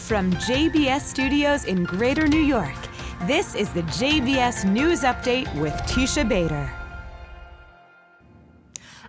From JBS Studios in Greater New York, this is the JBS News Update with Teisha Bader.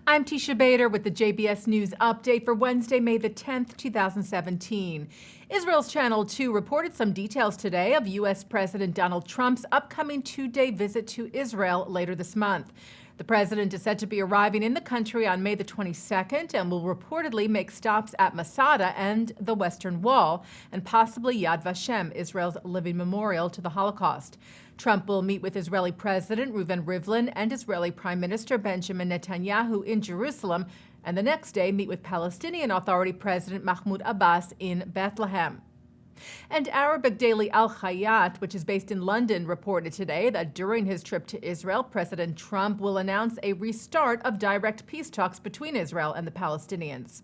I'm Teisha Bader with the JBS News Update for Wednesday, May the 10th, 2017. Israel's Channel 2 reported some details today of U.S. President Donald Trump's upcoming two-day visit to Israel later this month. The president is said to be arriving in the country on May the 22nd and will reportedly make stops at Masada and the Western Wall, and possibly Yad Vashem, Israel's living memorial to the Holocaust. Trump will meet with Israeli President Reuven Rivlin and Israeli Prime Minister Benjamin Netanyahu in Jerusalem, and the next day meet with Palestinian Authority President Mahmoud Abbas in Bethlehem. And Arabic daily Al Hayat, which is based in London, reported today that during his trip to Israel, President Trump will announce a restart of direct peace talks between Israel and the Palestinians.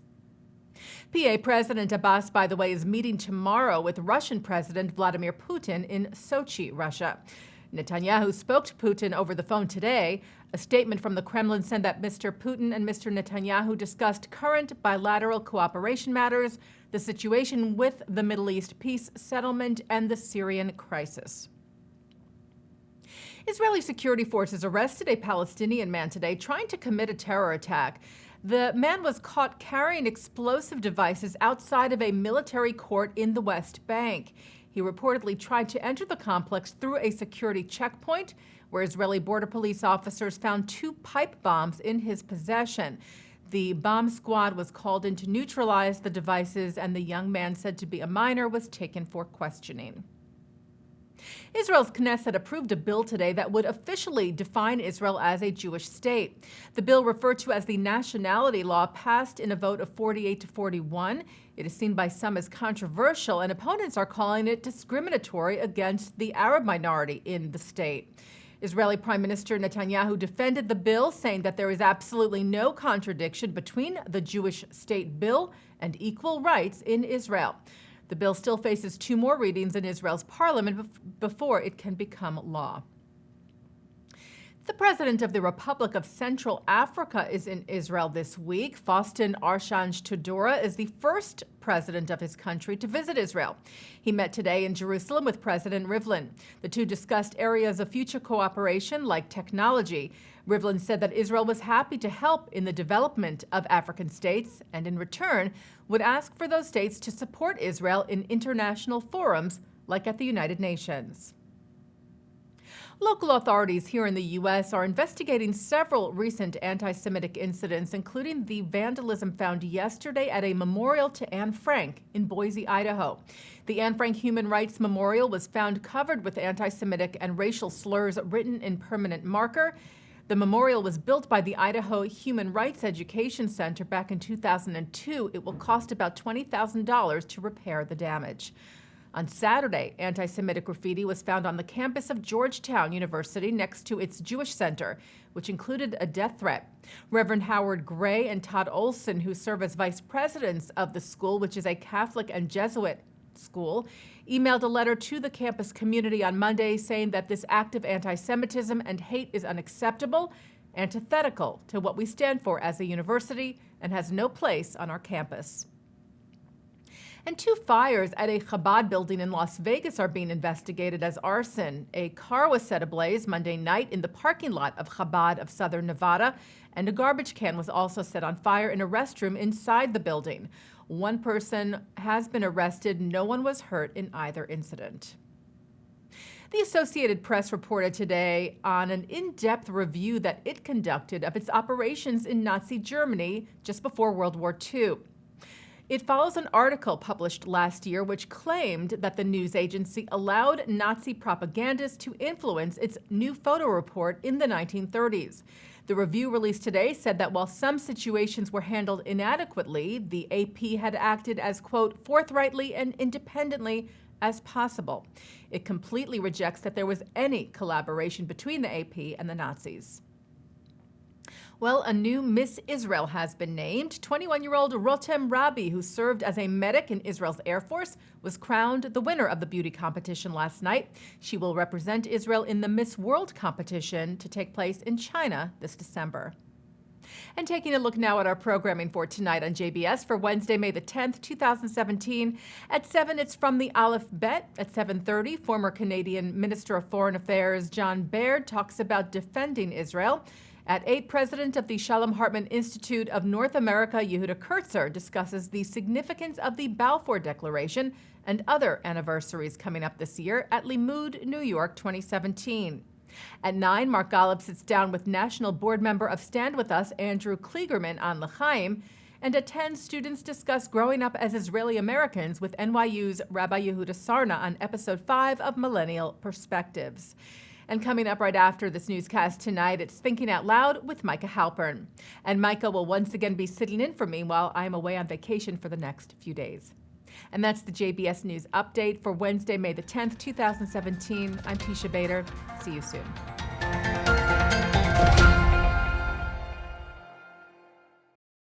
PA President Abbas, by the way, is meeting tomorrow with Russian President Vladimir Putin in Sochi, Russia. Netanyahu spoke to Putin over the phone today. A statement from the Kremlin said that Mr. Putin and Mr. Netanyahu discussed current bilateral cooperation matters, the situation with the Middle East peace settlement, and the Syrian crisis. Israeli security forces arrested a Palestinian man today trying to commit a terror attack. The man was caught carrying explosive devices outside of a military court in the West Bank. He reportedly tried to enter the complex through a security checkpoint, where Israeli border police officers found 2 pipe bombs in his possession. The bomb squad was called in to neutralize the devices, and the young man, said to be a minor, was taken for questioning. Israel's Knesset approved a bill today that would officially define Israel as a Jewish state. The bill, referred to as the Nationality Law, passed in a vote of 48 to 41. It is seen by some as controversial, and opponents are calling it discriminatory against the Arab minority in the state. Israeli Prime Minister Netanyahu defended the bill, saying that there is absolutely no contradiction between the Jewish state bill and equal rights in Israel. The bill still faces 2 more readings in Israel's parliament before it can become law. The president of the Republic of Central Africa is in Israel this week. Faustin Archange Tudora is the first president of his country to visit Israel. He met today in Jerusalem with President Rivlin. The two discussed areas of future cooperation like technology. Rivlin said that Israel was happy to help in the development of African states and in return would ask for those states to support Israel in international forums like at the United Nations. Local authorities here in the U.S. are investigating several recent anti-Semitic incidents, including the vandalism found yesterday at a memorial to Anne Frank in Boise, Idaho. The Anne Frank Human Rights Memorial was found covered with anti-Semitic and racial slurs written in permanent marker. The memorial was built by the Idaho Human Rights Education Center back in 2002. It will cost about $20,000 to repair the damage. On Saturday, anti-Semitic graffiti was found on the campus of Georgetown University next to its Jewish Center, which included a death threat. Reverend Howard Gray and Todd Olson, who serve as vice presidents of the school, which is a Catholic and Jesuit school, emailed a letter to the campus community on Monday saying that this act of anti-Semitism and hate is unacceptable, antithetical to what we stand for as a university, and has no place on our campus. And 2 fires at a Chabad building in Las Vegas are being investigated as arson. A car was set ablaze Monday night in the parking lot of Chabad of Southern Nevada, and a garbage can was also set on fire in a restroom inside the building. 1 person has been arrested. No one was hurt in either incident. The Associated Press reported today on an in-depth review that it conducted of its operations in Nazi Germany just before World War II. It follows an article published last year which claimed that the news agency allowed Nazi propagandists to influence its new photo report in the 1930s. The review released today said that while some situations were handled inadequately, the AP had acted as, quote, forthrightly and independently as possible. It completely rejects that there was any collaboration between the AP and the Nazis. Well, a new Miss Israel has been named. 21-year-old Rotem Rabi, who served as a medic in Israel's Air Force, was crowned the winner of the beauty competition last night. She will represent Israel in the Miss World competition to take place in China this December. And taking a look now at our programming for tonight on JBS for Wednesday, May the 10th, 2017. At 7, it's From the Aleph Bet. At 7:30, former Canadian Minister of Foreign Affairs John Baird talks about defending Israel. At 8, President of the Shalom Hartman Institute of North America, Yehuda Kurtzer, discusses the significance of the Balfour Declaration and other anniversaries coming up this year at Limud, New York 2017. At 9, Mark Golub sits down with National Board Member of Stand With Us, Andrew Kliegerman, on L'chaim. And at 10, students discuss growing up as Israeli Americans with NYU's Rabbi Yehuda Sarna on Episode 5 of Millennial Perspectives. And coming up right after this newscast tonight, it's Thinking Out Loud with Micah Halpern. And Micah will once again be sitting in for me while I'm away on vacation for the next few days. And that's the JBS News Update for Wednesday, May the 10th, 2017. I'm Teisha Bader. See you soon.